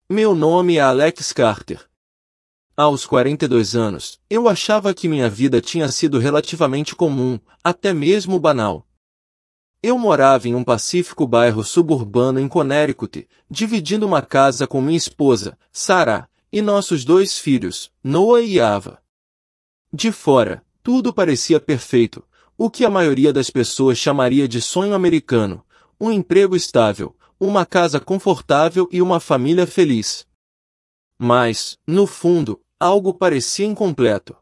Meu nome é Alex Carter. Aos 42 anos, eu achava que minha vida tinha sido relativamente comum, até mesmo banal. Eu morava em um pacífico bairro suburbano em Connecticut, dividindo uma casa com minha esposa, Sarah, e nossos 2 filhos, Noah e Ava. De fora, tudo parecia perfeito, o que a maioria das pessoas chamaria de sonho americano: um emprego estável, uma casa confortável e uma família feliz. Mas, no fundo, algo parecia incompleto.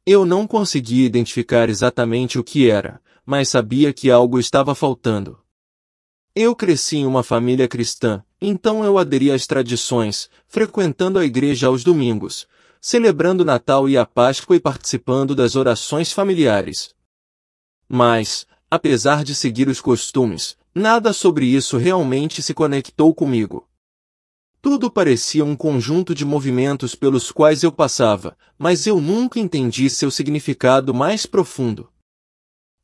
Eu não conseguia identificar exatamente o que era, mas sabia que algo estava faltando. Eu cresci em uma família cristã, então eu aderi às tradições, frequentando a igreja aos domingos, celebrando o Natal e a Páscoa e participando das orações familiares. Mas, apesar de seguir os costumes, nada sobre isso realmente se conectou comigo. Tudo parecia um conjunto de movimentos pelos quais eu passava, mas eu nunca entendi seu significado mais profundo.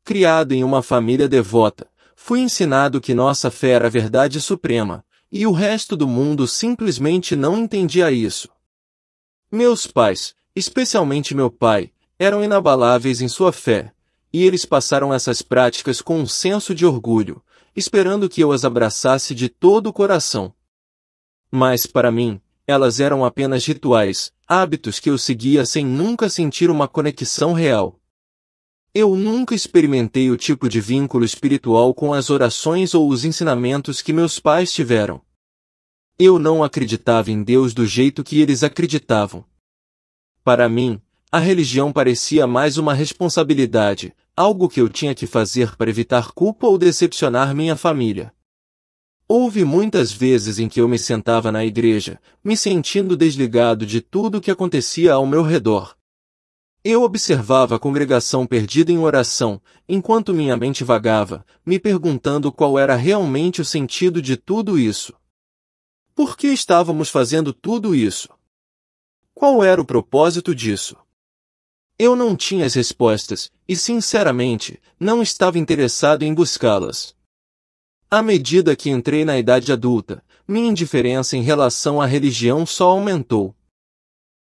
Criado em uma família devota, fui ensinado que nossa fé era a verdade suprema, e o resto do mundo simplesmente não entendia isso. Meus pais, especialmente meu pai, eram inabaláveis em sua fé, e eles passaram essas práticas com um senso de orgulho, esperando que eu as abraçasse de todo o coração. Mas, para mim, elas eram apenas rituais, hábitos que eu seguia sem nunca sentir uma conexão real. Eu nunca experimentei o tipo de vínculo espiritual com as orações ou os ensinamentos que meus pais tiveram. Eu não acreditava em Deus do jeito que eles acreditavam. Para mim, a religião parecia mais uma responsabilidade, algo que eu tinha que fazer para evitar culpa ou decepcionar minha família. Houve muitas vezes em que eu me sentava na igreja, me sentindo desligado de tudo o que acontecia ao meu redor. Eu observava a congregação perdida em oração, enquanto minha mente vagava, me perguntando qual era realmente o sentido de tudo isso. Por que estávamos fazendo tudo isso? Qual era o propósito disso? Eu não tinha as respostas, e sinceramente, não estava interessado em buscá-las. À medida que entrei na idade adulta, minha indiferença em relação à religião só aumentou.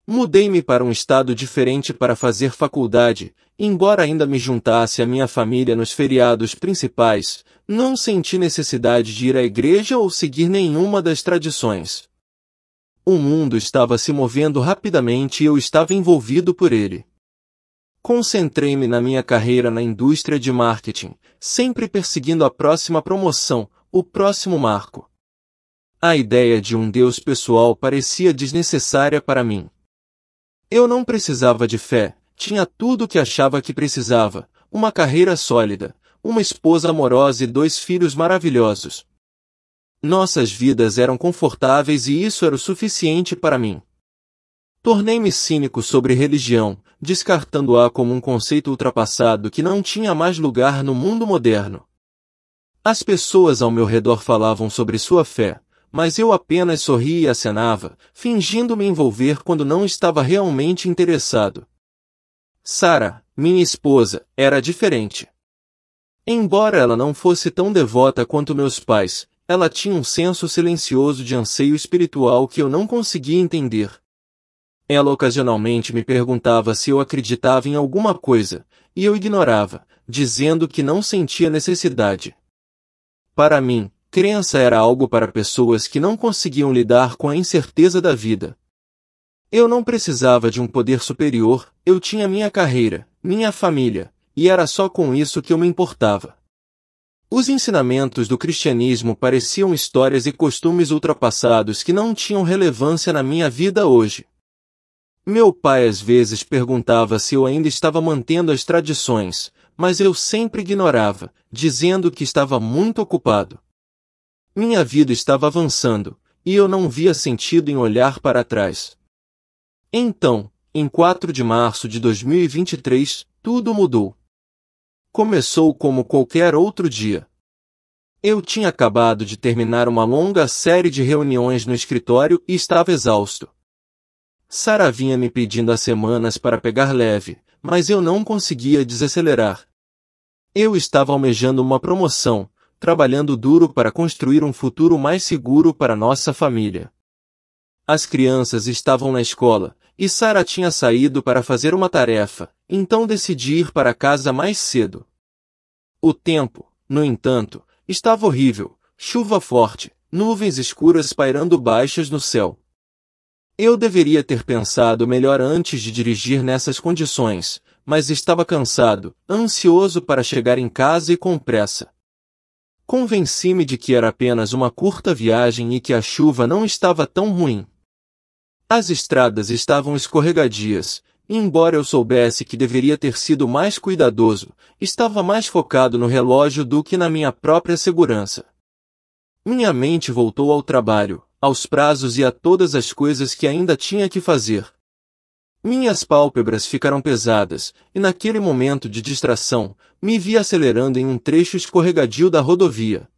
Mudei-me para um estado diferente para fazer faculdade, embora ainda me juntasse à minha família nos feriados principais, não senti necessidade de ir à igreja ou seguir nenhuma das tradições. O mundo estava se movendo rapidamente e eu estava envolvido por ele. Concentrei-me na minha carreira na indústria de marketing, sempre perseguindo a próxima promoção, o próximo marco. A ideia de um Deus pessoal parecia desnecessária para mim. Eu não precisava de fé, tinha tudo o que achava que precisava: uma carreira sólida, uma esposa amorosa e 2 filhos maravilhosos. Nossas vidas eram confortáveis e isso era o suficiente para mim. Tornei-me cínico sobre religião, descartando-a como um conceito ultrapassado que não tinha mais lugar no mundo moderno. As pessoas ao meu redor falavam sobre sua fé, mas eu apenas sorria e acenava, fingindo me envolver quando não estava realmente interessado. Sarah, minha esposa, era diferente. Embora ela não fosse tão devota quanto meus pais, ela tinha um senso silencioso de anseio espiritual que eu não conseguia entender. Ela ocasionalmente me perguntava se eu acreditava em alguma coisa, e eu ignorava, dizendo que não sentia necessidade. Para mim, crença era algo para pessoas que não conseguiam lidar com a incerteza da vida. Eu não precisava de um poder superior, eu tinha minha carreira, minha família, e era só com isso que eu me importava. Os ensinamentos do cristianismo pareciam histórias e costumes ultrapassados que não tinham relevância na minha vida hoje. Meu pai às vezes perguntava se eu ainda estava mantendo as tradições, mas eu sempre ignorava, dizendo que estava muito ocupado. Minha vida estava avançando, e eu não via sentido em olhar para trás. Então, em 4 de março de 2023, tudo mudou. Começou como qualquer outro dia. Eu tinha acabado de terminar uma longa série de reuniões no escritório e estava exausto. Sarah vinha me pedindo há semanas para pegar leve, mas eu não conseguia desacelerar. Eu estava almejando uma promoção, trabalhando duro para construir um futuro mais seguro para nossa família. As crianças estavam na escola, e Sarah tinha saído para fazer uma tarefa, então decidi ir para casa mais cedo. O tempo, no entanto, estava horrível, chuva forte, nuvens escuras pairando baixas no céu. Eu deveria ter pensado melhor antes de dirigir nessas condições, mas estava cansado, ansioso para chegar em casa e com pressa. Convenci-me de que era apenas uma curta viagem e que a chuva não estava tão ruim. As estradas estavam escorregadias, e embora eu soubesse que deveria ter sido mais cuidadoso, estava mais focado no relógio do que na minha própria segurança. Minha mente voltou ao trabalho, aos prazos e a todas as coisas que ainda tinha que fazer. Minhas pálpebras ficaram pesadas, e naquele momento de distração, me vi acelerando em um trecho escorregadio da rodovia.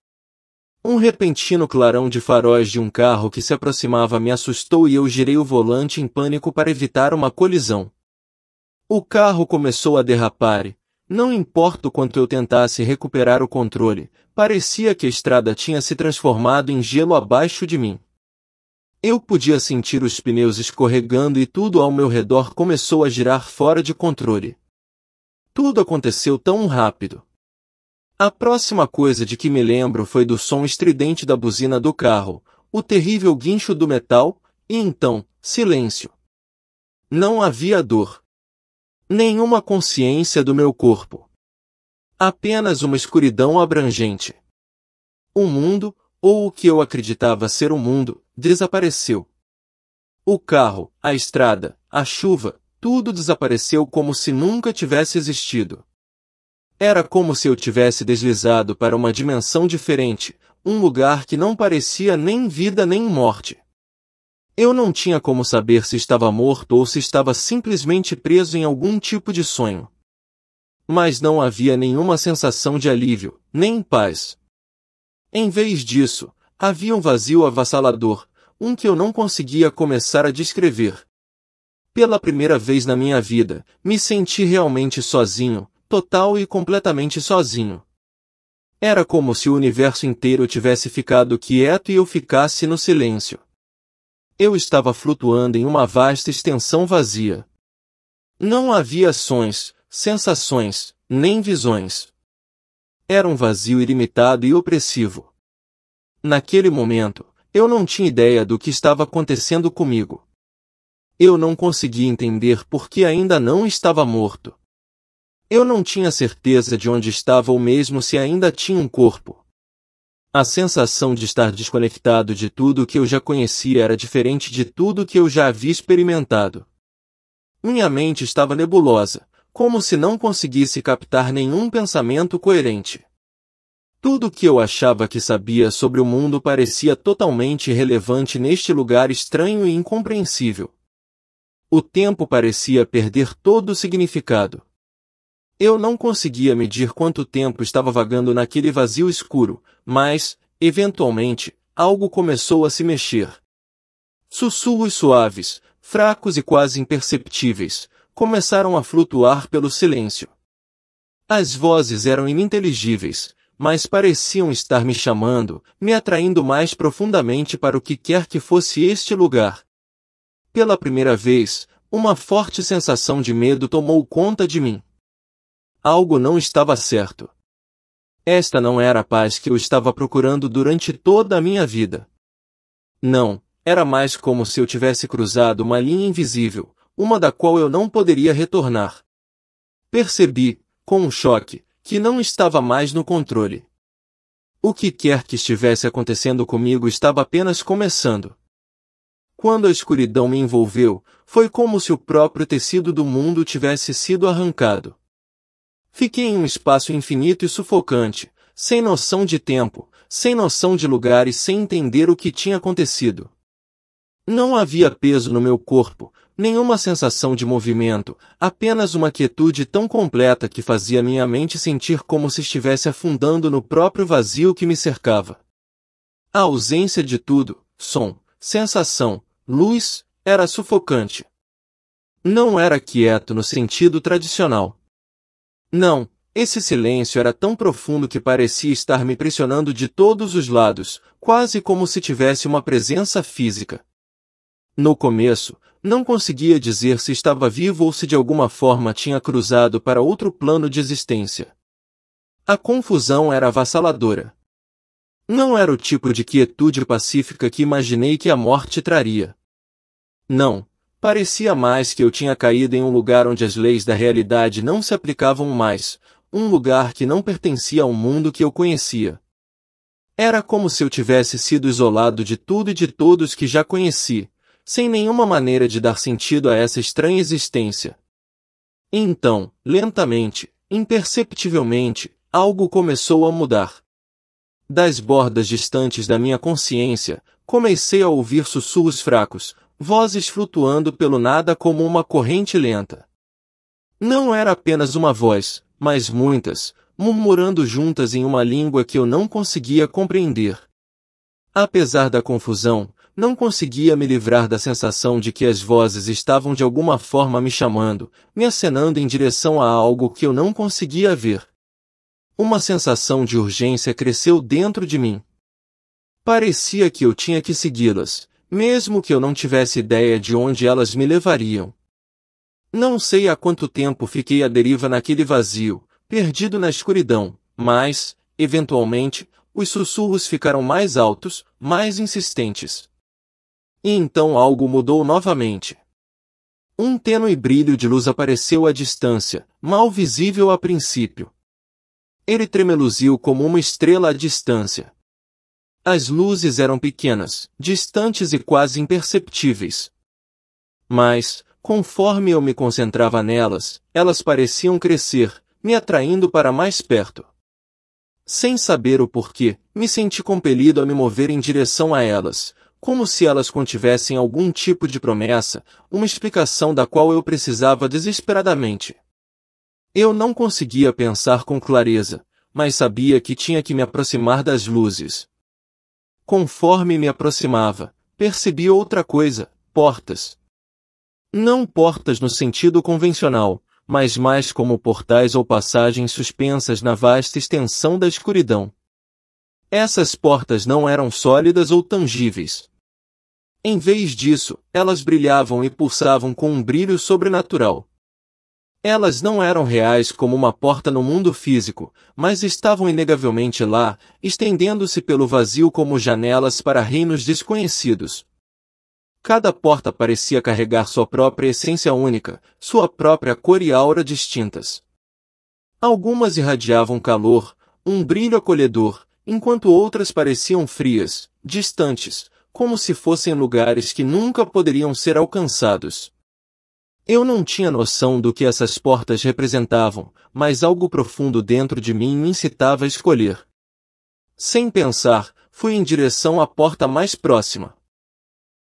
Um repentino clarão de faróis de um carro que se aproximava me assustou e eu girei o volante em pânico para evitar uma colisão. O carro começou a derrapar e, não importa o quanto eu tentasse recuperar o controle, parecia que a estrada tinha se transformado em gelo abaixo de mim. Eu podia sentir os pneus escorregando e tudo ao meu redor começou a girar fora de controle. Tudo aconteceu tão rápido. A próxima coisa de que me lembro foi do som estridente da buzina do carro, o terrível guincho do metal, e então, silêncio. Não havia dor. Nenhuma consciência do meu corpo. Apenas uma escuridão abrangente. O mundo, ou o que eu acreditava ser o mundo, desapareceu. O carro, a estrada, a chuva, tudo desapareceu como se nunca tivesse existido. Era como se eu tivesse deslizado para uma dimensão diferente, um lugar que não parecia nem vida nem morte. Eu não tinha como saber se estava morto ou se estava simplesmente preso em algum tipo de sonho. Mas não havia nenhuma sensação de alívio, nem paz. Em vez disso, havia um vazio avassalador, um que eu não conseguia começar a descrever. Pela primeira vez na minha vida, me senti realmente sozinho, total e completamente sozinho. Era como se o universo inteiro tivesse ficado quieto e eu ficasse no silêncio. Eu estava flutuando em uma vasta extensão vazia. Não havia sons, sensações, nem visões. Era um vazio ilimitado e opressivo. Naquele momento, eu não tinha ideia do que estava acontecendo comigo. Eu não conseguia entender por que ainda não estava morto. Eu não tinha certeza de onde estava ou mesmo se ainda tinha um corpo. A sensação de estar desconectado de tudo o que eu já conhecia era diferente de tudo que eu já havia experimentado. Minha mente estava nebulosa, como se não conseguisse captar nenhum pensamento coerente. Tudo o que eu achava que sabia sobre o mundo parecia totalmente irrelevante neste lugar estranho e incompreensível. O tempo parecia perder todo o significado. Eu não conseguia medir quanto tempo estava vagando naquele vazio escuro, mas, eventualmente, algo começou a se mexer. Sussurros suaves, fracos e quase imperceptíveis, começaram a flutuar pelo silêncio. As vozes eram ininteligíveis, mas pareciam estar me chamando, me atraindo mais profundamente para o que quer que fosse este lugar. Pela primeira vez, uma forte sensação de medo tomou conta de mim. Algo não estava certo. Esta não era a paz que eu estava procurando durante toda a minha vida. Não, era mais como se eu tivesse cruzado uma linha invisível, uma da qual eu não poderia retornar. Percebi, com um choque, que não estava mais no controle. O que quer que estivesse acontecendo comigo estava apenas começando. Quando a escuridão me envolveu, foi como se o próprio tecido do mundo tivesse sido arrancado. Fiquei em um espaço infinito e sufocante, sem noção de tempo, sem noção de lugar e sem entender o que tinha acontecido. Não havia peso no meu corpo, nenhuma sensação de movimento, apenas uma quietude tão completa que fazia minha mente sentir como se estivesse afundando no próprio vazio que me cercava. A ausência de tudo, som, sensação, luz, era sufocante. Não era quieto no sentido tradicional. Não, esse silêncio era tão profundo que parecia estar me pressionando de todos os lados, quase como se tivesse uma presença física. No começo, não conseguia dizer se estava vivo ou se de alguma forma tinha cruzado para outro plano de existência. A confusão era avassaladora. Não era o tipo de quietude pacífica que imaginei que a morte traria. Não, parecia mais que eu tinha caído em um lugar onde as leis da realidade não se aplicavam mais, um lugar que não pertencia ao mundo que eu conhecia. Era como se eu tivesse sido isolado de tudo e de todos que já conheci, sem nenhuma maneira de dar sentido a essa estranha existência. E então, lentamente, imperceptivelmente, algo começou a mudar. Das bordas distantes da minha consciência, comecei a ouvir sussurros fracos, vozes flutuando pelo nada como uma corrente lenta. Não era apenas uma voz, mas muitas, murmurando juntas em uma língua que eu não conseguia compreender. Apesar da confusão, não conseguia me livrar da sensação de que as vozes estavam de alguma forma me chamando, me acenando em direção a algo que eu não conseguia ver. Uma sensação de urgência cresceu dentro de mim. Parecia que eu tinha que segui-las, mesmo que eu não tivesse ideia de onde elas me levariam. Não sei há quanto tempo fiquei à deriva naquele vazio, perdido na escuridão, mas, eventualmente, os sussurros ficaram mais altos, mais insistentes. E então algo mudou novamente. Um tênue brilho de luz apareceu à distância, mal visível a princípio. Ele tremeluziu como uma estrela à distância. As luzes eram pequenas, distantes e quase imperceptíveis. Mas, conforme eu me concentrava nelas, elas pareciam crescer, me atraindo para mais perto. Sem saber o porquê, me senti compelido a me mover em direção a elas, como se elas contivessem algum tipo de promessa, uma explicação da qual eu precisava desesperadamente. Eu não conseguia pensar com clareza, mas sabia que tinha que me aproximar das luzes. Conforme me aproximava, percebi outra coisa: portas. Não portas no sentido convencional, mas mais como portais ou passagens suspensas na vasta extensão da escuridão. Essas portas não eram sólidas ou tangíveis. Em vez disso, elas brilhavam e pulsavam com um brilho sobrenatural. Elas não eram reais como uma porta no mundo físico, mas estavam inegavelmente lá, estendendo-se pelo vazio como janelas para reinos desconhecidos. Cada porta parecia carregar sua própria essência única, sua própria cor e aura distintas. Algumas irradiavam calor, um brilho acolhedor, enquanto outras pareciam frias, distantes, como se fossem lugares que nunca poderiam ser alcançados. Eu não tinha noção do que essas portas representavam, mas algo profundo dentro de mim me incitava a escolher. Sem pensar, fui em direção à porta mais próxima.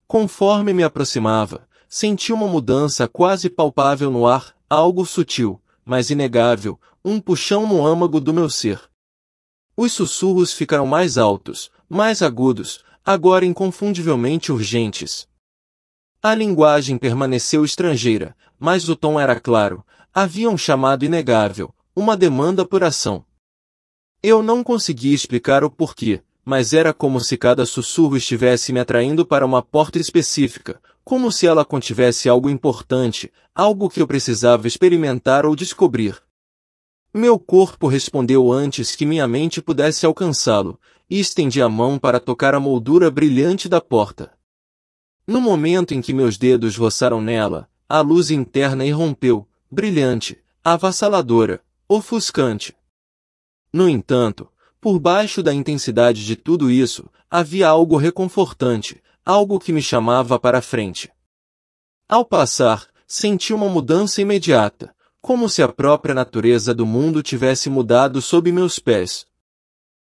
Conforme me aproximava, senti uma mudança quase palpável no ar, algo sutil, mas inegável, um puxão no âmago do meu ser. Os sussurros ficaram mais altos, mais agudos, agora inconfundivelmente urgentes. A linguagem permaneceu estrangeira, mas o tom era claro, havia um chamado inegável, uma demanda por ação. Eu não conseguia explicar o porquê, mas era como se cada sussurro estivesse me atraindo para uma porta específica, como se ela contivesse algo importante, algo que eu precisava experimentar ou descobrir. Meu corpo respondeu antes que minha mente pudesse alcançá-lo, e estendi a mão para tocar a moldura brilhante da porta. No momento em que meus dedos roçaram nela, a luz interna irrompeu, brilhante, avassaladora, ofuscante. No entanto, por baixo da intensidade de tudo isso, havia algo reconfortante, algo que me chamava para a frente. Ao passar, senti uma mudança imediata, como se a própria natureza do mundo tivesse mudado sob meus pés.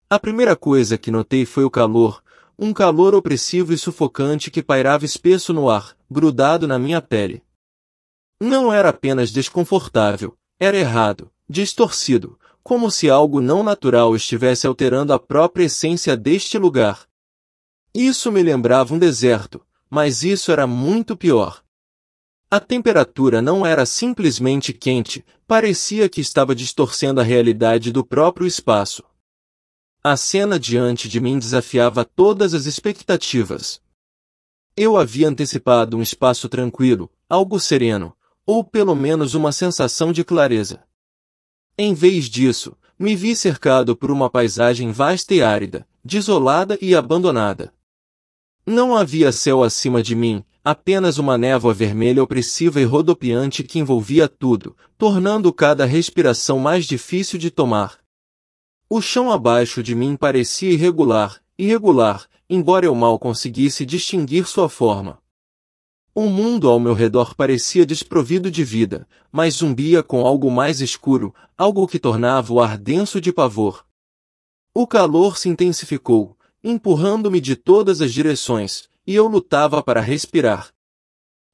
A primeira coisa que notei foi o calor, um calor opressivo e sufocante que pairava espesso no ar, grudado na minha pele. Não era apenas desconfortável, era errado, distorcido, como se algo não natural estivesse alterando a própria essência deste lugar. Isso me lembrava um deserto, mas isso era muito pior. A temperatura não era simplesmente quente, parecia que estava distorcendo a realidade do próprio espaço. A cena diante de mim desafiava todas as expectativas. Eu havia antecipado um espaço tranquilo, algo sereno, ou pelo menos uma sensação de clareza. Em vez disso, me vi cercado por uma paisagem vasta e árida, desolada e abandonada. Não havia céu acima de mim, apenas uma névoa vermelha opressiva e rodopiante que envolvia tudo, tornando cada respiração mais difícil de tomar. O chão abaixo de mim parecia irregular, embora eu mal conseguisse distinguir sua forma. O mundo ao meu redor parecia desprovido de vida, mas zumbia com algo mais escuro, algo que tornava o ar denso de pavor. O calor se intensificou, empurrando-me de todas as direções, e eu lutava para respirar.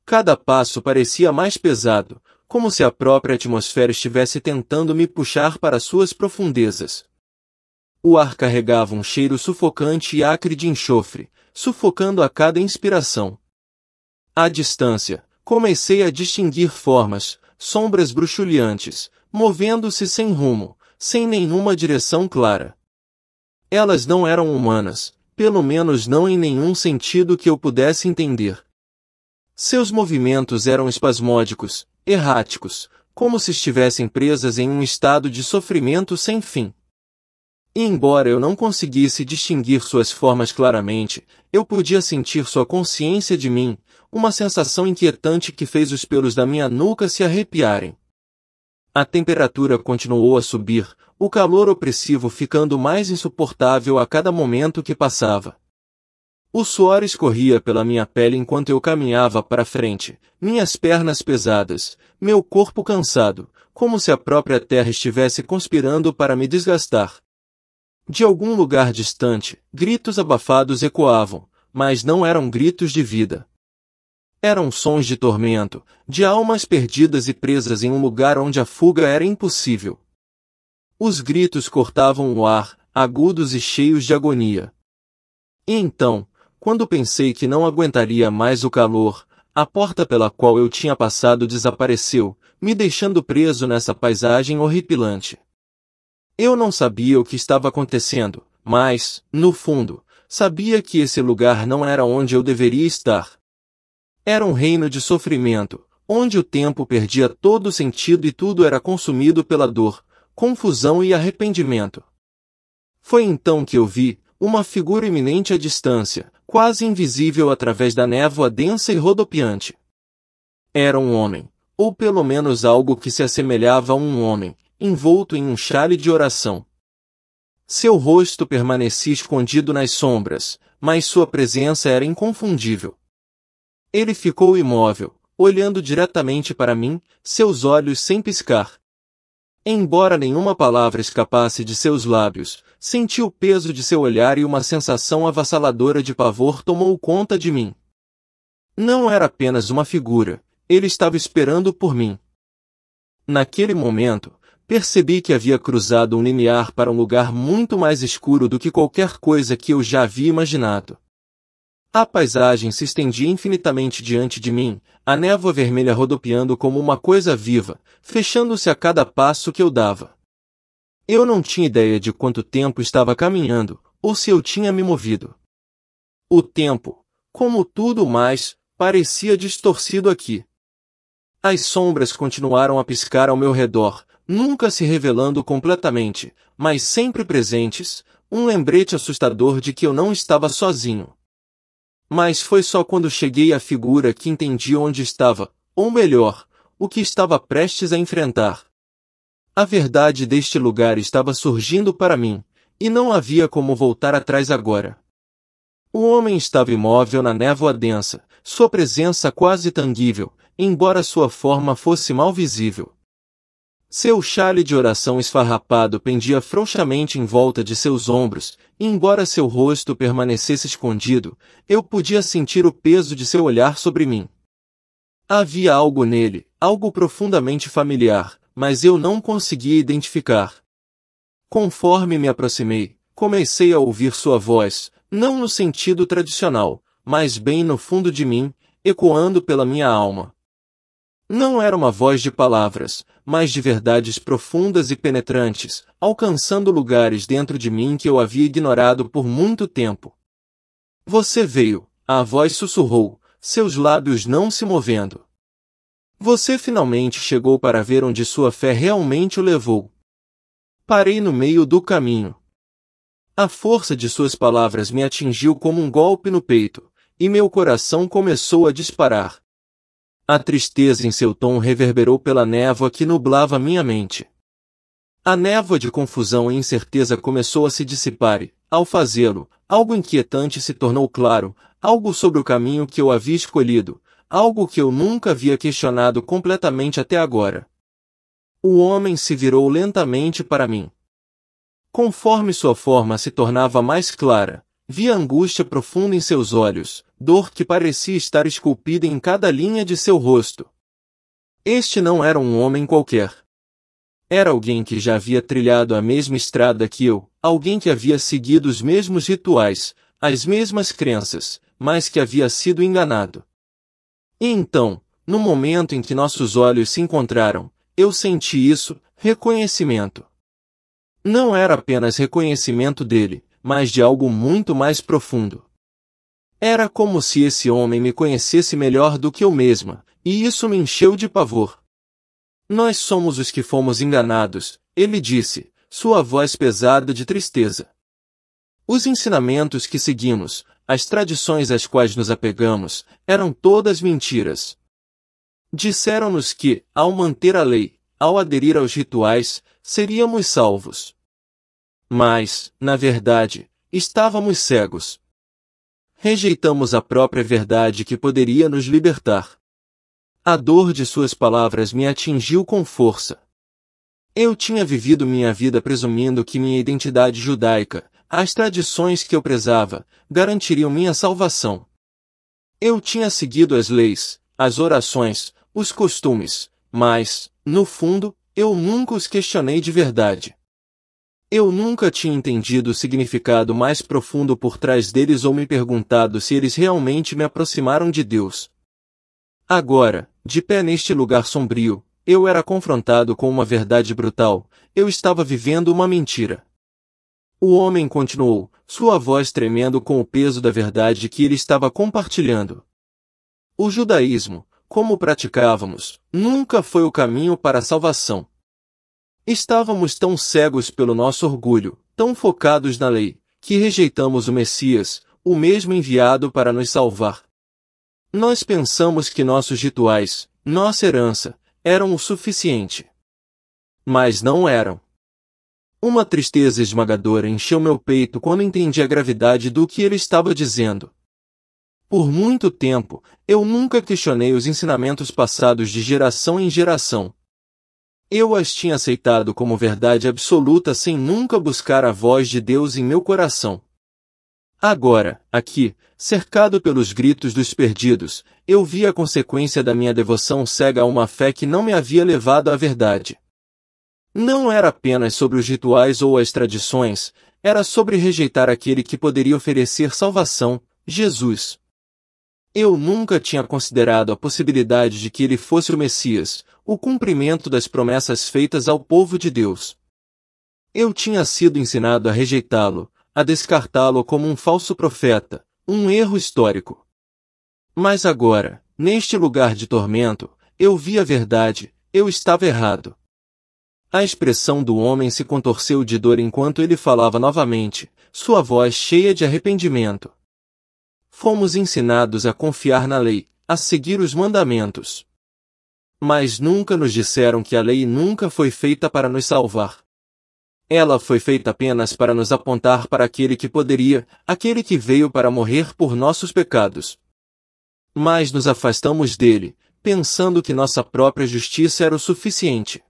Cada passo parecia mais pesado, como se a própria atmosfera estivesse tentando me puxar para suas profundezas. O ar carregava um cheiro sufocante e acre de enxofre, sufocando a cada inspiração. À distância, comecei a distinguir formas, sombras bruxuleantes, movendo-se sem rumo, sem nenhuma direção clara. Elas não eram humanas, pelo menos não em nenhum sentido que eu pudesse entender. Seus movimentos eram espasmódicos, erráticos, como se estivessem presas em um estado de sofrimento sem fim. E embora eu não conseguisse distinguir suas formas claramente, eu podia sentir sua consciência de mim, uma sensação inquietante que fez os pelos da minha nuca se arrepiarem. A temperatura continuou a subir, o calor opressivo ficando mais insuportável a cada momento que passava. O suor escorria pela minha pele enquanto eu caminhava para frente, minhas pernas pesadas, meu corpo cansado, como se a própria terra estivesse conspirando para me desgastar. De algum lugar distante, gritos abafados ecoavam, mas não eram gritos de vida. Eram sons de tormento, de almas perdidas e presas em um lugar onde a fuga era impossível. Os gritos cortavam o ar, agudos e cheios de agonia. E então, quando pensei que não aguentaria mais o calor, a porta pela qual eu tinha passado desapareceu, me deixando preso nessa paisagem horripilante. Eu não sabia o que estava acontecendo, mas, no fundo, sabia que esse lugar não era onde eu deveria estar. Era um reino de sofrimento, onde o tempo perdia todo o sentido e tudo era consumido pela dor, confusão e arrependimento. Foi então que eu vi uma figura iminente à distância, quase invisível através da névoa densa e rodopiante. Era um homem, ou pelo menos algo que se assemelhava a um homem, envolto em um xale de oração. Seu rosto permanecia escondido nas sombras, mas sua presença era inconfundível. Ele ficou imóvel, olhando diretamente para mim, seus olhos sem piscar. Embora nenhuma palavra escapasse de seus lábios, senti o peso de seu olhar e uma sensação avassaladora de pavor tomou conta de mim. Não era apenas uma figura, ele estava esperando por mim. Naquele momento, percebi que havia cruzado um limiar para um lugar muito mais escuro do que qualquer coisa que eu já havia imaginado. A paisagem se estendia infinitamente diante de mim, a névoa vermelha rodopiando como uma coisa viva, fechando-se a cada passo que eu dava. Eu não tinha ideia de quanto tempo estava caminhando, ou se eu tinha me movido. O tempo, como tudo mais, parecia distorcido aqui. As sombras continuaram a piscar ao meu redor, nunca se revelando completamente, mas sempre presentes, um lembrete assustador de que eu não estava sozinho. Mas foi só quando cheguei à figura que entendi onde estava, ou melhor, o que estava prestes a enfrentar. A verdade deste lugar estava surgindo para mim, e não havia como voltar atrás agora. O homem estava imóvel na névoa densa, sua presença quase tangível, embora sua forma fosse mal visível. Seu xale de oração esfarrapado pendia frouxamente em volta de seus ombros, e embora seu rosto permanecesse escondido, eu podia sentir o peso de seu olhar sobre mim. Havia algo nele, algo profundamente familiar, mas eu não conseguia identificar. Conforme me aproximei, comecei a ouvir sua voz, não no sentido tradicional, mas bem no fundo de mim, ecoando pela minha alma. Não era uma voz de palavras, mas de verdades profundas e penetrantes, alcançando lugares dentro de mim que eu havia ignorado por muito tempo. Você veio, a voz sussurrou, seus lábios não se movendo. Você finalmente chegou para ver onde sua fé realmente o levou. Parei no meio do caminho. A força de suas palavras me atingiu como um golpe no peito, e meu coração começou a disparar. A tristeza em seu tom reverberou pela névoa que nublava minha mente. A névoa de confusão e incerteza começou a se dissipar e, ao fazê-lo, algo inquietante se tornou claro, algo sobre o caminho que eu havia escolhido, algo que eu nunca havia questionado completamente até agora. O homem se virou lentamente para mim. Conforme sua forma se tornava mais clara, vi angústia profunda em seus olhos, dor que parecia estar esculpida em cada linha de seu rosto. Este não era um homem qualquer. Era alguém que já havia trilhado a mesma estrada que eu, alguém que havia seguido os mesmos rituais, as mesmas crenças, mas que havia sido enganado. E então, no momento em que nossos olhos se encontraram, eu senti isso, reconhecimento. Não era apenas reconhecimento dele, mas de algo muito mais profundo. Era como se esse homem me conhecesse melhor do que eu mesma, e isso me encheu de pavor. Nós somos os que fomos enganados, ele disse, sua voz pesada de tristeza. Os ensinamentos que seguimos, as tradições às quais nos apegamos, eram todas mentiras. Disseram-nos que, ao manter a lei, ao aderir aos rituais, seríamos salvos. Mas, na verdade, estávamos cegos. Rejeitamos a própria verdade que poderia nos libertar. A dor de suas palavras me atingiu com força. Eu tinha vivido minha vida presumindo que minha identidade judaica, as tradições que eu prezava, garantiriam minha salvação. Eu tinha seguido as leis, as orações, os costumes, mas, no fundo, eu nunca os questionei de verdade. Eu nunca tinha entendido o significado mais profundo por trás deles ou me perguntado se eles realmente me aproximaram de Deus. Agora, de pé neste lugar sombrio, eu era confrontado com uma verdade brutal, eu estava vivendo uma mentira. O homem continuou, sua voz tremendo com o peso da verdade que ele estava compartilhando. O judaísmo, como o praticávamos, nunca foi o caminho para a salvação. Estávamos tão cegos pelo nosso orgulho, tão focados na lei, que rejeitamos o Messias, o mesmo enviado para nos salvar. Nós pensamos que nossos rituais, nossa herança, eram o suficiente. Mas não eram. Uma tristeza esmagadora encheu meu peito quando entendi a gravidade do que ele estava dizendo. Por muito tempo, eu nunca questionei os ensinamentos passados de geração em geração. Eu as tinha aceitado como verdade absoluta sem nunca buscar a voz de Deus em meu coração. Agora, aqui, cercado pelos gritos dos perdidos, eu vi a consequência da minha devoção cega a uma fé que não me havia levado à verdade. Não era apenas sobre os rituais ou as tradições, era sobre rejeitar aquele que poderia oferecer salvação, Jesus. Eu nunca tinha considerado a possibilidade de que ele fosse o Messias, o cumprimento das promessas feitas ao povo de Deus. Eu tinha sido ensinado a rejeitá-lo, a descartá-lo como um falso profeta, um erro histórico. Mas agora, neste lugar de tormento, eu vi a verdade, eu estava errado. A expressão do homem se contorceu de dor enquanto ele falava novamente, sua voz cheia de arrependimento. Fomos ensinados a confiar na lei, a seguir os mandamentos. Mas nunca nos disseram que a lei nunca foi feita para nos salvar. Ela foi feita apenas para nos apontar para aquele que poderia, aquele que veio para morrer por nossos pecados. Mas nos afastamos dele, pensando que nossa própria justiça era o suficiente.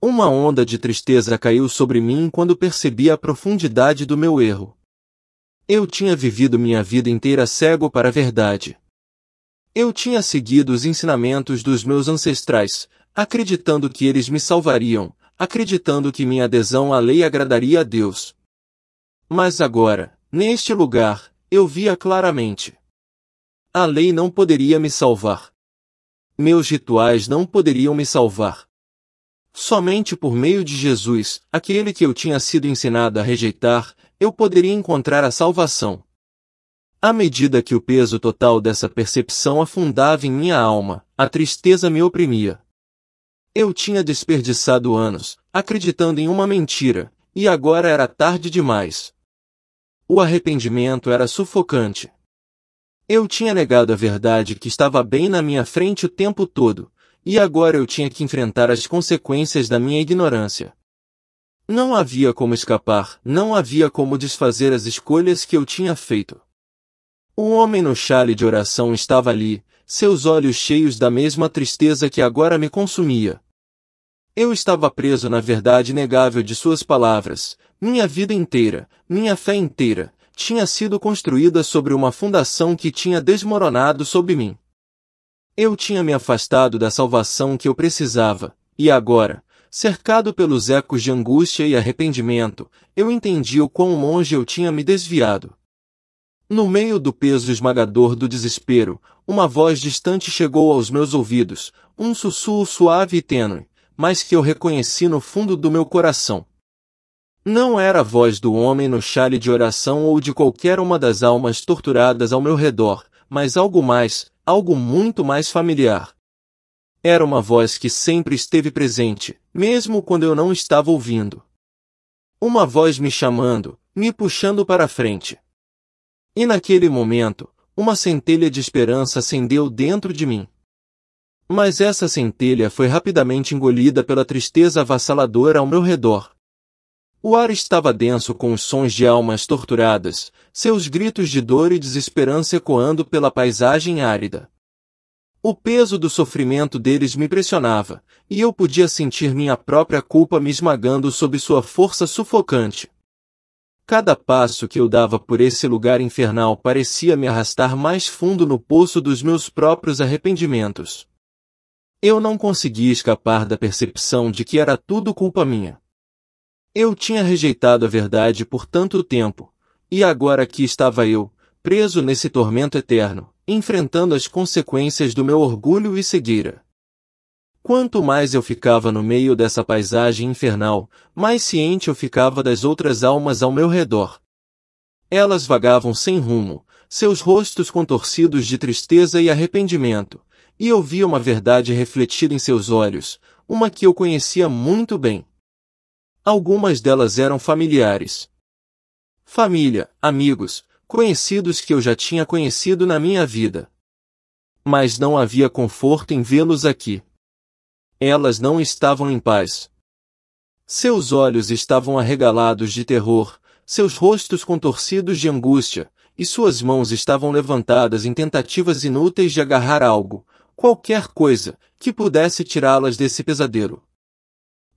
Uma onda de tristeza caiu sobre mim quando percebi a profundidade do meu erro. Eu tinha vivido minha vida inteira cego para a verdade. Eu tinha seguido os ensinamentos dos meus ancestrais, acreditando que eles me salvariam, acreditando que minha adesão à lei agradaria a Deus. Mas agora, neste lugar, eu via claramente. A lei não poderia me salvar. Meus rituais não poderiam me salvar. Somente por meio de Jesus, aquele que eu tinha sido ensinado a rejeitar, eu poderia encontrar a salvação. À medida que o peso total dessa percepção afundava em minha alma, a tristeza me oprimia. Eu tinha desperdiçado anos, acreditando em uma mentira, e agora era tarde demais. O arrependimento era sufocante. Eu tinha negado a verdade que estava bem na minha frente o tempo todo, e agora eu tinha que enfrentar as consequências da minha ignorância. Não havia como escapar, não havia como desfazer as escolhas que eu tinha feito. O homem no chale de oração estava ali, seus olhos cheios da mesma tristeza que agora me consumia. Eu estava preso na verdade inegável de suas palavras. Minha vida inteira, minha fé inteira, tinha sido construída sobre uma fundação que tinha desmoronado sob mim. Eu tinha me afastado da salvação que eu precisava, e agora, cercado pelos ecos de angústia e arrependimento, eu entendi o quão longe eu tinha me desviado. No meio do peso esmagador do desespero, uma voz distante chegou aos meus ouvidos, um sussurro suave e tênue, mas que eu reconheci no fundo do meu coração. Não era a voz do homem no chale de oração ou de qualquer uma das almas torturadas ao meu redor, mas algo mais, algo muito mais familiar. Era uma voz que sempre esteve presente, mesmo quando eu não estava ouvindo. Uma voz me chamando, me puxando para a frente. E naquele momento, uma centelha de esperança acendeu dentro de mim. Mas essa centelha foi rapidamente engolida pela tristeza avassaladora ao meu redor. O ar estava denso com os sons de almas torturadas, seus gritos de dor e desesperança ecoando pela paisagem árida. O peso do sofrimento deles me pressionava, e eu podia sentir minha própria culpa me esmagando sob sua força sufocante. Cada passo que eu dava por esse lugar infernal parecia me arrastar mais fundo no poço dos meus próprios arrependimentos. Eu não conseguia escapar da percepção de que era tudo culpa minha. Eu tinha rejeitado a verdade por tanto tempo, e agora aqui estava eu, preso nesse tormento eterno, enfrentando as consequências do meu orgulho e cegueira. Quanto mais eu ficava no meio dessa paisagem infernal, mais ciente eu ficava das outras almas ao meu redor. Elas vagavam sem rumo, seus rostos contorcidos de tristeza e arrependimento, e eu via uma verdade refletida em seus olhos, uma que eu conhecia muito bem. Algumas delas eram familiares. Família, amigos, conhecidos que eu já tinha conhecido na minha vida. Mas não havia conforto em vê-los aqui. Elas não estavam em paz. Seus olhos estavam arregalados de terror, seus rostos contorcidos de angústia, e suas mãos estavam levantadas em tentativas inúteis de agarrar algo, qualquer coisa, que pudesse tirá-las desse pesadelo.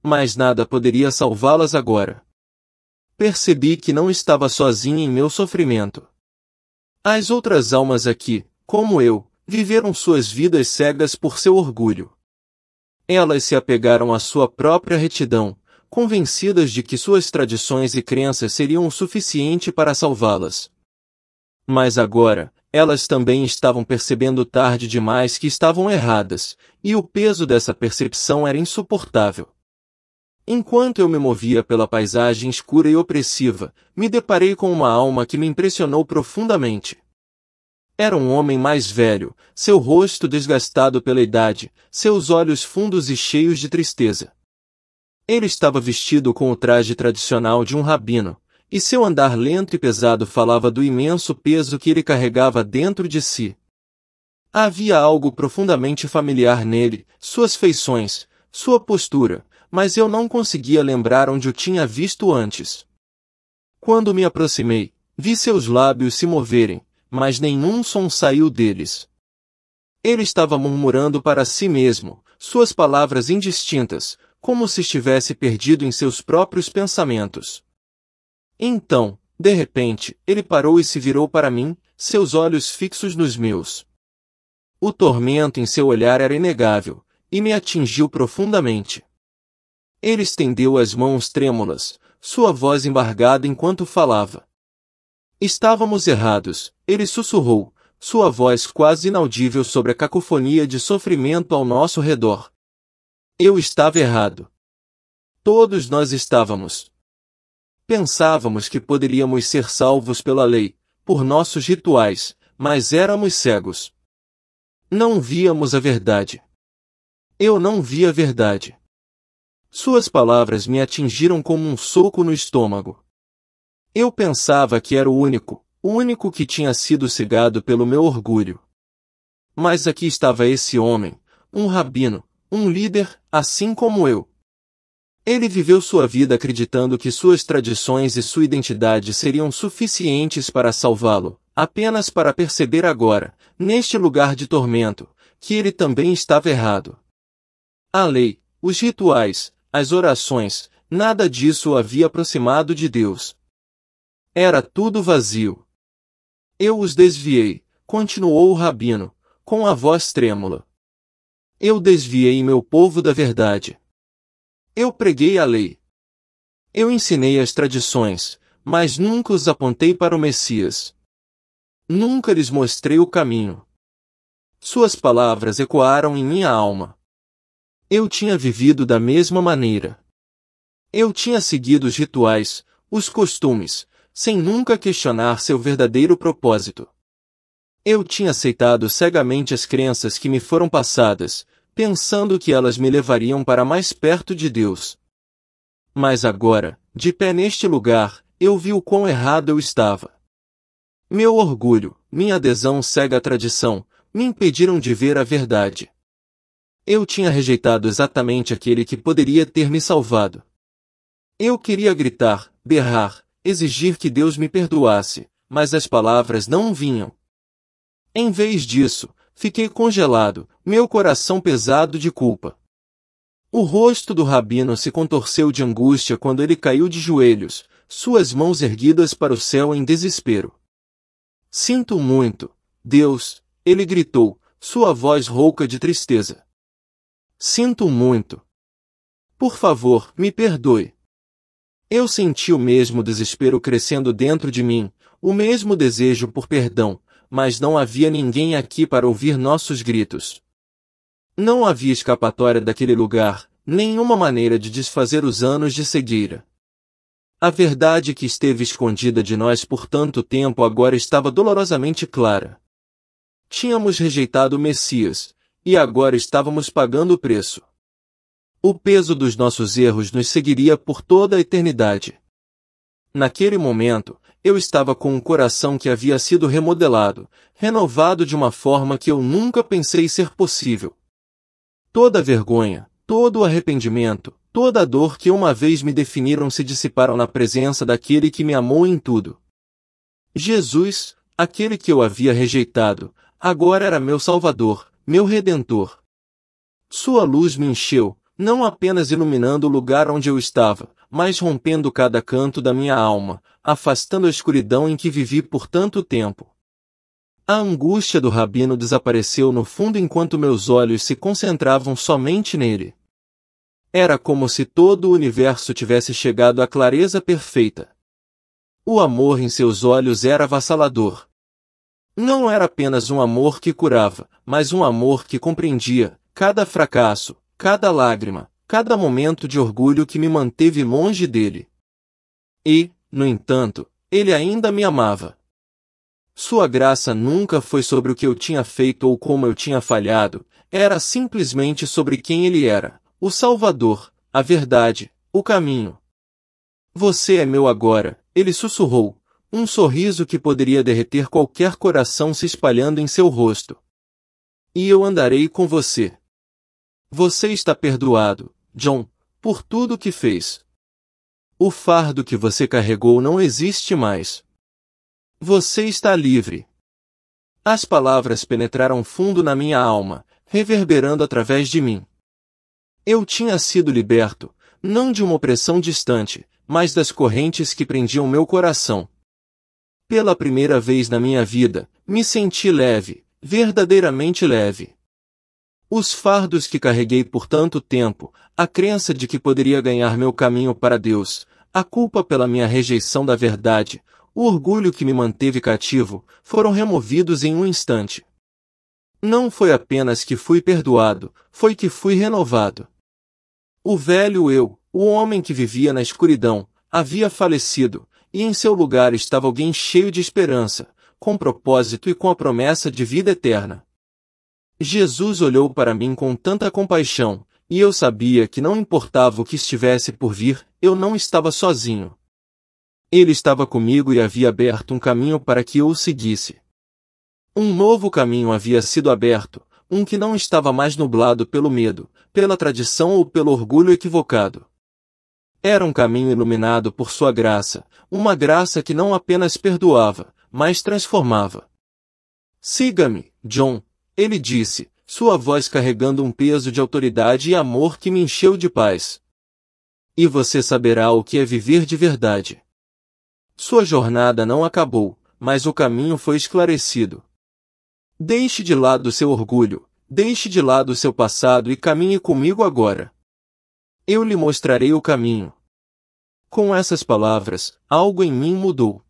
Mas nada poderia salvá-las agora. Percebi que não estava sozinho em meu sofrimento. As outras almas aqui, como eu, viveram suas vidas cegas por seu orgulho. Elas se apegaram à sua própria retidão, convencidas de que suas tradições e crenças seriam o suficiente para salvá-las. Mas agora, elas também estavam percebendo tarde demais que estavam erradas, e o peso dessa percepção era insuportável. Enquanto eu me movia pela paisagem escura e opressiva, me deparei com uma alma que me impressionou profundamente. Era um homem mais velho, seu rosto desgastado pela idade, seus olhos fundos e cheios de tristeza. Ele estava vestido com o traje tradicional de um rabino, e seu andar lento e pesado falava do imenso peso que ele carregava dentro de si. Havia algo profundamente familiar nele, suas feições, sua postura, mas eu não conseguia lembrar onde o tinha visto antes. Quando me aproximei, vi seus lábios se moverem, mas nenhum som saiu deles. Ele estava murmurando para si mesmo, suas palavras indistintas, como se estivesse perdido em seus próprios pensamentos. Então, de repente, ele parou e se virou para mim, seus olhos fixos nos meus. O tormento em seu olhar era inegável, e me atingiu profundamente. Ele estendeu as mãos trêmulas, sua voz embargada enquanto falava. Estávamos errados, ele sussurrou, sua voz quase inaudível sobre a cacofonia de sofrimento ao nosso redor. Eu estava errado. Todos nós estávamos. Pensávamos que poderíamos ser salvos pela lei, por nossos rituais, mas éramos cegos. Não víamos a verdade. Eu não vi a verdade. Suas palavras me atingiram como um soco no estômago. Eu pensava que era o único que tinha sido cegado pelo meu orgulho. Mas aqui estava esse homem, um rabino, um líder, assim como eu. Ele viveu sua vida acreditando que suas tradições e sua identidade seriam suficientes para salvá-lo, apenas para perceber agora, neste lugar de tormento, que ele também estava errado. A lei, os rituais, as orações, nada disso o havia aproximado de Deus. Era tudo vazio. Eu os desviei, continuou o rabino, com a voz trêmula. Eu desviei meu povo da verdade. Eu preguei a lei. Eu ensinei as tradições, mas nunca os apontei para o Messias. Nunca lhes mostrei o caminho. Suas palavras ecoaram em minha alma. Eu tinha vivido da mesma maneira. Eu tinha seguido os rituais, os costumes, sem nunca questionar seu verdadeiro propósito. Eu tinha aceitado cegamente as crenças que me foram passadas, pensando que elas me levariam para mais perto de Deus. Mas agora, de pé neste lugar, eu vi o quão errado eu estava. Meu orgulho, minha adesão cega à tradição, me impediram de ver a verdade. Eu tinha rejeitado exatamente aquele que poderia ter me salvado. Eu queria gritar, berrar, exigir que Deus me perdoasse, mas as palavras não vinham. Em vez disso, fiquei congelado, meu coração pesado de culpa. O rosto do rabino se contorceu de angústia quando ele caiu de joelhos, suas mãos erguidas para o céu em desespero. Sinto muito, Deus, ele gritou, sua voz rouca de tristeza. Sinto muito. Por favor, me perdoe. Eu senti o mesmo desespero crescendo dentro de mim, o mesmo desejo por perdão, mas não havia ninguém aqui para ouvir nossos gritos. Não havia escapatória daquele lugar, nenhuma maneira de desfazer os anos de cegueira. A verdade que esteve escondida de nós por tanto tempo agora estava dolorosamente clara. Tínhamos rejeitado o Messias, e agora estávamos pagando o preço. O peso dos nossos erros nos seguiria por toda a eternidade. Naquele momento, eu estava com um coração que havia sido remodelado, renovado de uma forma que eu nunca pensei ser possível. Toda a vergonha, todo o arrependimento, toda a dor que uma vez me definiram se dissiparam na presença daquele que me amou em tudo. Jesus, aquele que eu havia rejeitado, agora era meu Salvador, meu Redentor. Sua luz me encheu, não apenas iluminando o lugar onde eu estava, mas rompendo cada canto da minha alma, afastando a escuridão em que vivi por tanto tempo. A angústia do rabino desapareceu no fundo enquanto meus olhos se concentravam somente nele. Era como se todo o universo tivesse chegado à clareza perfeita. O amor em seus olhos era avassalador. Não era apenas um amor que curava, mas um amor que compreendia cada fracasso, cada lágrima, cada momento de orgulho que me manteve longe dele. E, no entanto, ele ainda me amava. Sua graça nunca foi sobre o que eu tinha feito ou como eu tinha falhado, era simplesmente sobre quem ele era, o Salvador, a verdade, o caminho. Você é meu agora, ele sussurrou, um sorriso que poderia derreter qualquer coração se espalhando em seu rosto. E eu andarei com você. Você está perdoado, John, por tudo o que fez. O fardo que você carregou não existe mais. Você está livre. As palavras penetraram fundo na minha alma, reverberando através de mim. Eu tinha sido liberto, não de uma opressão distante, mas das correntes que prendiam meu coração. Pela primeira vez na minha vida, me senti leve, verdadeiramente leve. Os fardos que carreguei por tanto tempo, a crença de que poderia ganhar meu caminho para Deus, a culpa pela minha rejeição da verdade, o orgulho que me manteve cativo, foram removidos em um instante. Não foi apenas que fui perdoado, foi que fui renovado. O velho eu, o homem que vivia na escuridão, havia falecido, e em seu lugar estava alguém cheio de esperança, com propósito e com a promessa de vida eterna. Jesus olhou para mim com tanta compaixão, e eu sabia que não importava o que estivesse por vir, eu não estava sozinho. Ele estava comigo e havia aberto um caminho para que eu o seguisse. Um novo caminho havia sido aberto, um que não estava mais nublado pelo medo, pela tradição ou pelo orgulho equivocado. Era um caminho iluminado por sua graça, uma graça que não apenas perdoava, mas transformava. Siga-me, John, ele disse, sua voz carregando um peso de autoridade e amor que me encheu de paz. E você saberá o que é viver de verdade. Sua jornada não acabou, mas o caminho foi esclarecido. Deixe de lado seu orgulho, deixe de lado seu passado e caminhe comigo agora. Eu lhe mostrarei o caminho. Com essas palavras, algo em mim mudou.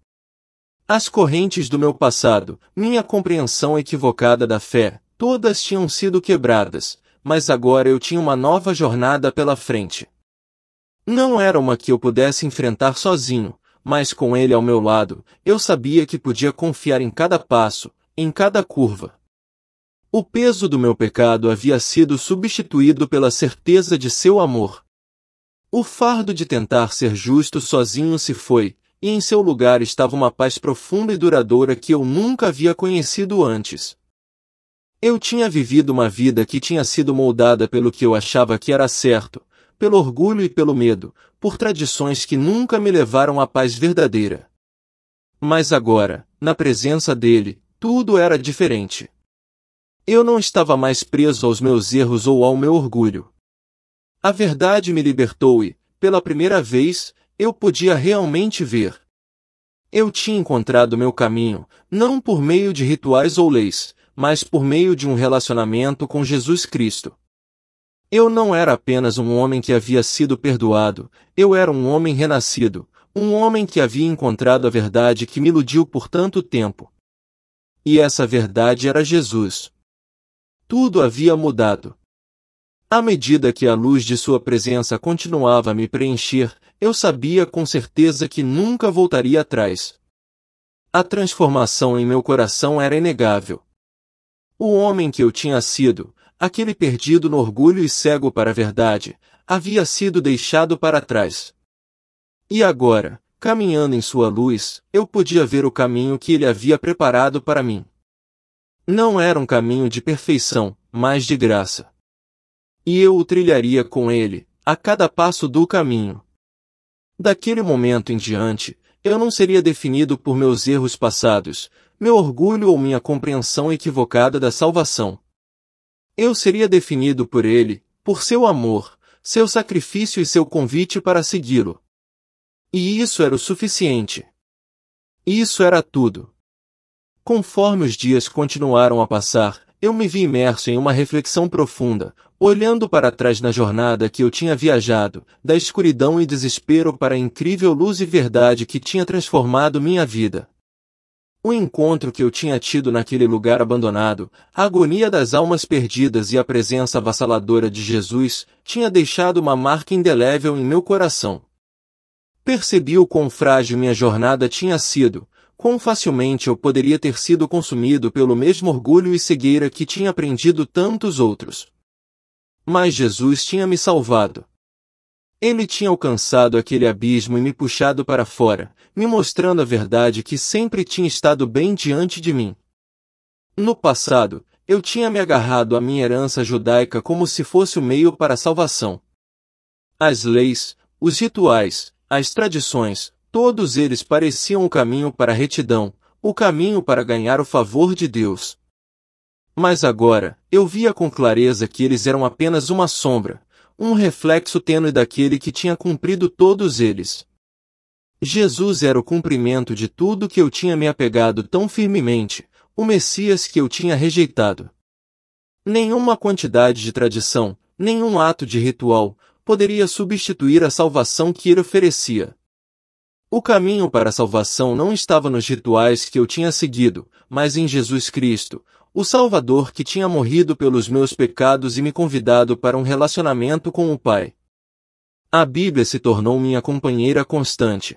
As correntes do meu passado, minha compreensão equivocada da fé, todas tinham sido quebradas, mas agora eu tinha uma nova jornada pela frente. Não era uma que eu pudesse enfrentar sozinho, mas com ele ao meu lado, eu sabia que podia confiar em cada passo, em cada curva. O peso do meu pecado havia sido substituído pela certeza de seu amor. O fardo de tentar ser justo sozinho se foi, e em seu lugar estava uma paz profunda e duradoura que eu nunca havia conhecido antes. Eu tinha vivido uma vida que tinha sido moldada pelo que eu achava que era certo, pelo orgulho e pelo medo, por tradições que nunca me levaram à paz verdadeira. Mas agora, na presença dele, tudo era diferente. Eu não estava mais preso aos meus erros ou ao meu orgulho. A verdade me libertou e, pela primeira vez, eu podia realmente ver. Eu tinha encontrado meu caminho, não por meio de rituais ou leis, mas por meio de um relacionamento com Jesus Cristo. Eu não era apenas um homem que havia sido perdoado, eu era um homem renascido, um homem que havia encontrado a verdade que me iludiu por tanto tempo. E essa verdade era Jesus. Tudo havia mudado. À medida que a luz de sua presença continuava a me preencher, eu sabia com certeza que nunca voltaria atrás. A transformação em meu coração era inegável. O homem que eu tinha sido, aquele perdido no orgulho e cego para a verdade, havia sido deixado para trás. E agora, caminhando em sua luz, eu podia ver o caminho que ele havia preparado para mim. Não era um caminho de perfeição, mas de graça. E eu o trilharia com ele, a cada passo do caminho. Daquele momento em diante, eu não seria definido por meus erros passados, meu orgulho ou minha compreensão equivocada da salvação. Eu seria definido por ele, por seu amor, seu sacrifício e seu convite para segui-lo. E isso era o suficiente. Isso era tudo. Conforme os dias continuaram a passar, eu me vi imerso em uma reflexão profunda, olhando para trás na jornada que eu tinha viajado, da escuridão e desespero para a incrível luz e verdade que tinha transformado minha vida. O encontro que eu tinha tido naquele lugar abandonado, a agonia das almas perdidas e a presença avassaladora de Jesus, tinha deixado uma marca indelével em meu coração. Percebi o quão frágil minha jornada tinha sido, quão facilmente eu poderia ter sido consumido pelo mesmo orgulho e cegueira que tinha prendido tantos outros. Mas Jesus tinha me salvado. Ele tinha alcançado aquele abismo e me puxado para fora, me mostrando a verdade que sempre tinha estado bem diante de mim. No passado, eu tinha me agarrado à minha herança judaica como se fosse o meio para a salvação. As leis, os rituais, as tradições, todos eles pareciam o caminho para a retidão, o caminho para ganhar o favor de Deus. Mas agora, eu via com clareza que eles eram apenas uma sombra, um reflexo tênue daquele que tinha cumprido todos eles. Jesus era o cumprimento de tudo que eu tinha me apegado tão firmemente, o Messias que eu tinha rejeitado. Nenhuma quantidade de tradição, nenhum ato de ritual, poderia substituir a salvação que ele oferecia. O caminho para a salvação não estava nos rituais que eu tinha seguido, mas em Jesus Cristo, o Salvador que tinha morrido pelos meus pecados e me convidado para um relacionamento com o Pai. A Bíblia se tornou minha companheira constante.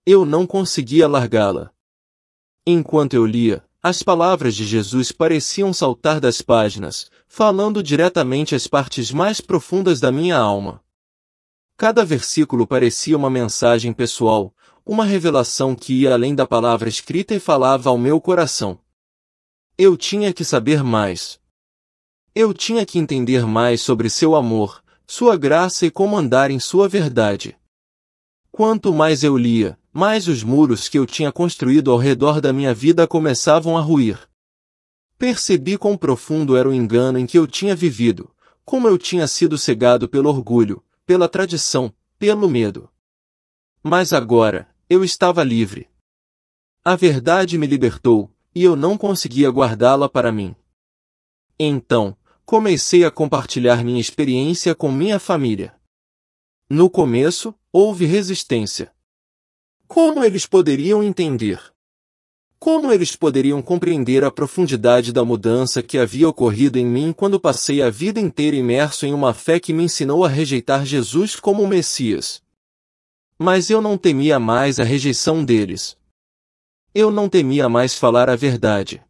Eu não conseguia largá-la. Enquanto eu lia, as palavras de Jesus pareciam saltar das páginas, falando diretamente às partes mais profundas da minha alma. Cada versículo parecia uma mensagem pessoal, uma revelação que ia além da palavra escrita e falava ao meu coração. Eu tinha que saber mais. Eu tinha que entender mais sobre seu amor, sua graça e como andar em sua verdade. Quanto mais eu lia, mais os muros que eu tinha construído ao redor da minha vida começavam a ruir. Percebi quão profundo era o engano em que eu tinha vivido, como eu tinha sido cegado pelo orgulho, pela tradição, pelo medo. Mas agora, eu estava livre. A verdade me libertou, e eu não conseguia guardá-la para mim. Então, comecei a compartilhar minha experiência com minha família. No começo, houve resistência. Como eles poderiam entender? Como eles poderiam compreender a profundidade da mudança que havia ocorrido em mim quando passei a vida inteira imerso em uma fé que me ensinou a rejeitar Jesus como o Messias? Mas eu não temia mais a rejeição deles. Eu não temia mais falar a verdade.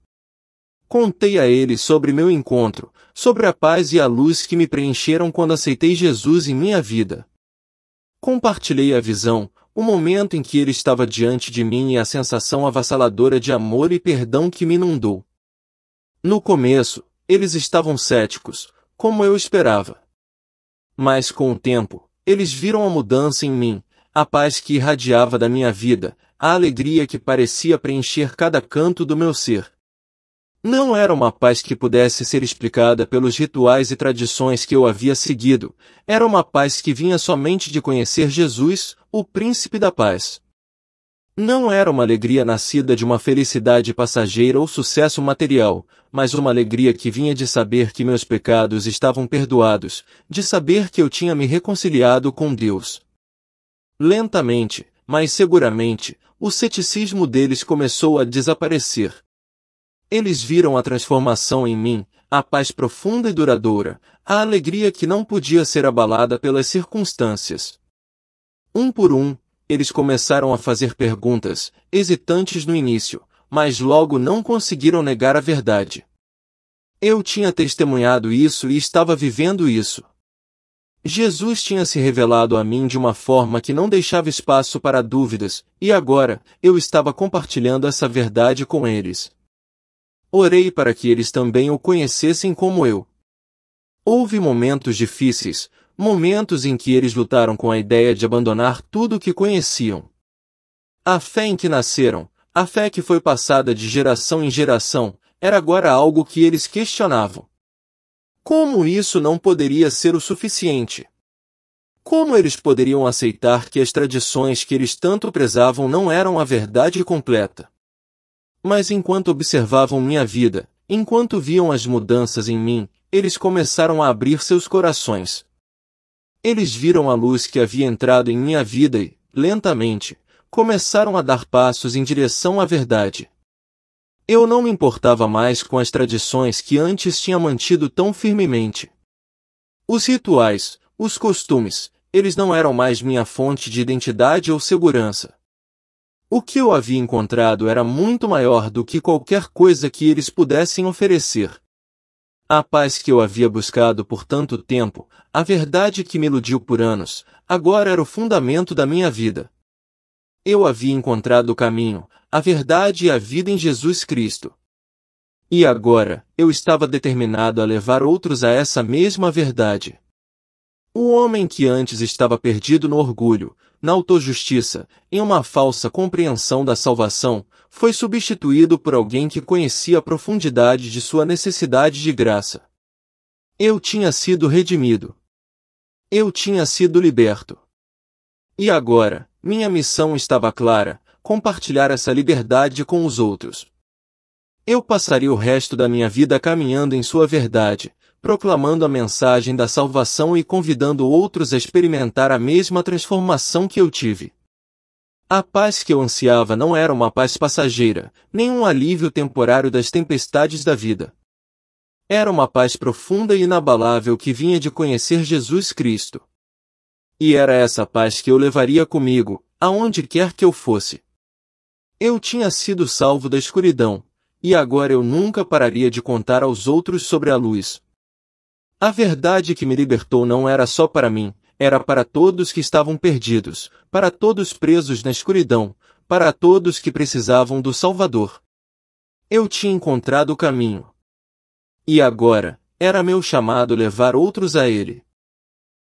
Contei a eles sobre meu encontro, sobre a paz e a luz que me preencheram quando aceitei Jesus em minha vida. Compartilhei a visão, o momento em que ele estava diante de mim e a sensação avassaladora de amor e perdão que me inundou. No começo, eles estavam céticos, como eu esperava. Mas com o tempo, eles viram a mudança em mim, a paz que irradiava da minha vida, a alegria que parecia preencher cada canto do meu ser. Não era uma paz que pudesse ser explicada pelos rituais e tradições que eu havia seguido, era uma paz que vinha somente de conhecer Jesus, o Príncipe da Paz. Não era uma alegria nascida de uma felicidade passageira ou sucesso material, mas uma alegria que vinha de saber que meus pecados estavam perdoados, de saber que eu tinha me reconciliado com Deus. Lentamente, mas seguramente, o ceticismo deles começou a desaparecer. Eles viram a transformação em mim, a paz profunda e duradoura, a alegria que não podia ser abalada pelas circunstâncias. Um por um, eles começaram a fazer perguntas, hesitantes no início, mas logo não conseguiram negar a verdade. Eu tinha testemunhado isso e estava vivendo isso. Jesus tinha se revelado a mim de uma forma que não deixava espaço para dúvidas, e agora, eu estava compartilhando essa verdade com eles. Orei para que eles também o conhecessem como eu. Houve momentos difíceis, momentos em que eles lutaram com a ideia de abandonar tudo o que conheciam. A fé em que nasceram, a fé que foi passada de geração em geração, era agora algo que eles questionavam. Como isso não poderia ser o suficiente? Como eles poderiam aceitar que as tradições que eles tanto prezavam não eram a verdade completa? Mas enquanto observavam minha vida, enquanto viam as mudanças em mim, eles começaram a abrir seus corações. Eles viram a luz que havia entrado em minha vida e, lentamente, começaram a dar passos em direção à verdade. Eu não me importava mais com as tradições que antes tinha mantido tão firmemente. Os rituais, os costumes, eles não eram mais minha fonte de identidade ou segurança. O que eu havia encontrado era muito maior do que qualquer coisa que eles pudessem oferecer. A paz que eu havia buscado por tanto tempo, a verdade que me iludiu por anos, agora era o fundamento da minha vida. Eu havia encontrado o caminho, a verdade e a vida em Jesus Cristo. E agora, eu estava determinado a levar outros a essa mesma verdade. O homem que antes estava perdido no orgulho, na autojustiça, em uma falsa compreensão da salvação, foi substituído por alguém que conhecia a profundidade de sua necessidade de graça. Eu tinha sido redimido. Eu tinha sido liberto. E agora, minha missão estava clara: compartilhar essa liberdade com os outros. Eu passaria o resto da minha vida caminhando em sua verdade, proclamando a mensagem da salvação e convidando outros a experimentar a mesma transformação que eu tive. A paz que eu ansiava não era uma paz passageira, nem um alívio temporário das tempestades da vida. Era uma paz profunda e inabalável que vinha de conhecer Jesus Cristo. E era essa paz que eu levaria comigo, aonde quer que eu fosse. Eu tinha sido salvo da escuridão, e agora eu nunca pararia de contar aos outros sobre a luz. A verdade que me libertou não era só para mim, era para todos que estavam perdidos, para todos presos na escuridão, para todos que precisavam do Salvador. Eu tinha encontrado o caminho. E agora, era meu chamado levar outros a ele.